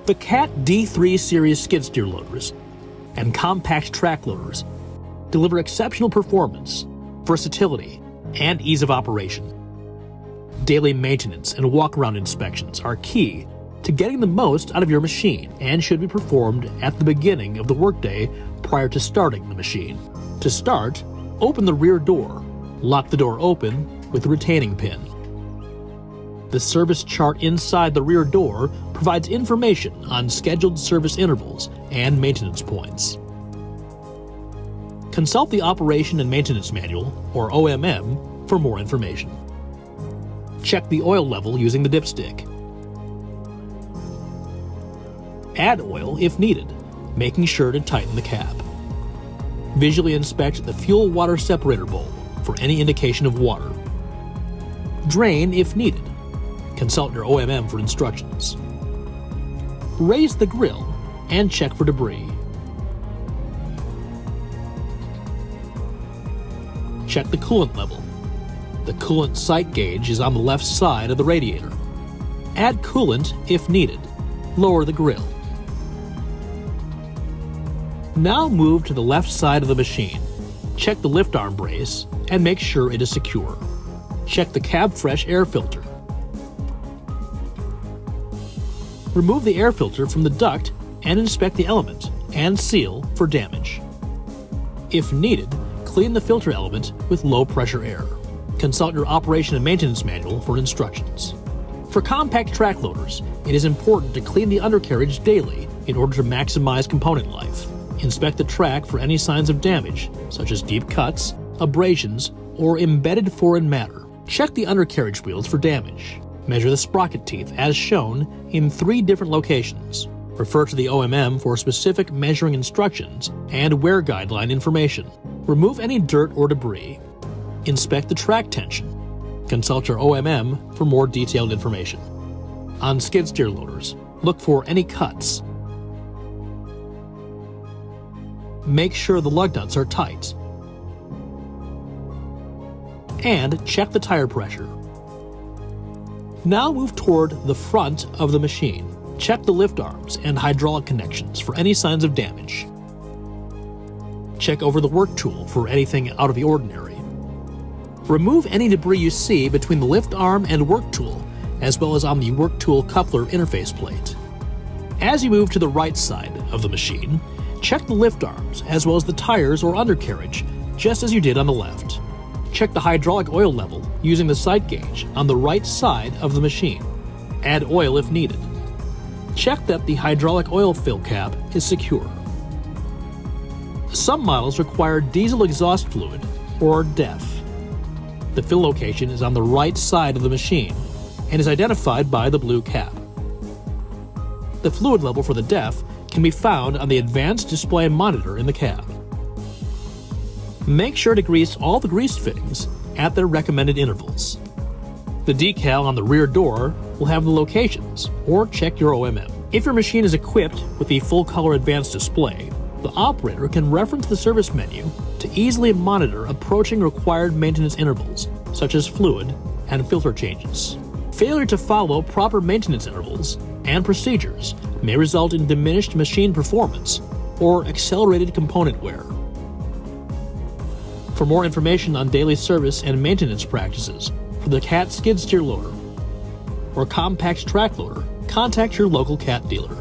The CAT D3 series skid steer loaders and compact track loaders deliver exceptional performance, versatility, and ease of operation. Daily maintenance and walk-around inspections are key to getting the most out of your machine and should be performed at the beginning of the workday prior to starting the machine. To start, open the rear door. Lock the door open with the retaining pin. The service chart inside the rear door provides information on scheduled service intervals and maintenance points. Consult the Operation and Maintenance Manual, or OMM, for more information. Check the oil level using the dipstick. Add oil if needed, making sure to tighten the cap. Visually inspect the fuel-water separator bowl for any indication of water. Drain if needed. Consult your OMM for instructions. Raise the grill and check for debris. Check the coolant level. The coolant sight gauge is on the left side of the radiator. Add coolant if needed. Lower the grill. Now move to the left side of the machine. Check the lift arm brace and make sure it is secure. Check the CabFresh air filter. Remove the air filter from the duct and inspect the element and seal for damage. If needed, clean the filter element with low-pressure air. Consult your Operation and Maintenance Manual for instructions. For compact track loaders, it is important to clean the undercarriage daily in order to maximize component life. Inspect the track for any signs of damage, such as deep cuts, abrasions, or embedded foreign matter. Check the undercarriage wheels for damage. Measure the sprocket teeth as shown in 3 different locations. Refer to the OMM for specific measuring instructions and wear guideline information. Remove any dirt or debris. Inspect the track tension. Consult your OMM for more detailed information. On skid steer loaders, look for any cuts. Make sure the lug nuts are tight. And check the tire pressure. Now move toward the front of the machine. Check the lift arms and hydraulic connections for any signs of damage. Check over the work tool for anything out of the ordinary. Remove any debris you see between the lift arm and work tool, as well as on the work tool coupler interface plate. As you move to the right side of the machine, check the lift arms as well as the tires or undercarriage, just as you did on the left. Check the hydraulic oil level using the sight gauge on the right side of the machine. Add oil if needed. Check that the hydraulic oil fill cap is secure. Some models require diesel exhaust fluid, or DEF. The fill location is on the right side of the machine and is identified by the blue cap. The fluid level for the DEF can be found on the advanced display monitor in the cab. Make sure to grease all the grease fittings at their recommended intervals. The decal on the rear door will have the locations, or check your OMM. If your machine is equipped with the full-color advanced display, the operator can reference the service menu to easily monitor approaching required maintenance intervals, such as fluid and filter changes. Failure to follow proper maintenance intervals and procedures may result in diminished machine performance or accelerated component wear. For more information on daily service and maintenance practices for the CAT skid steer loader or compact track loader, contact your local CAT dealer.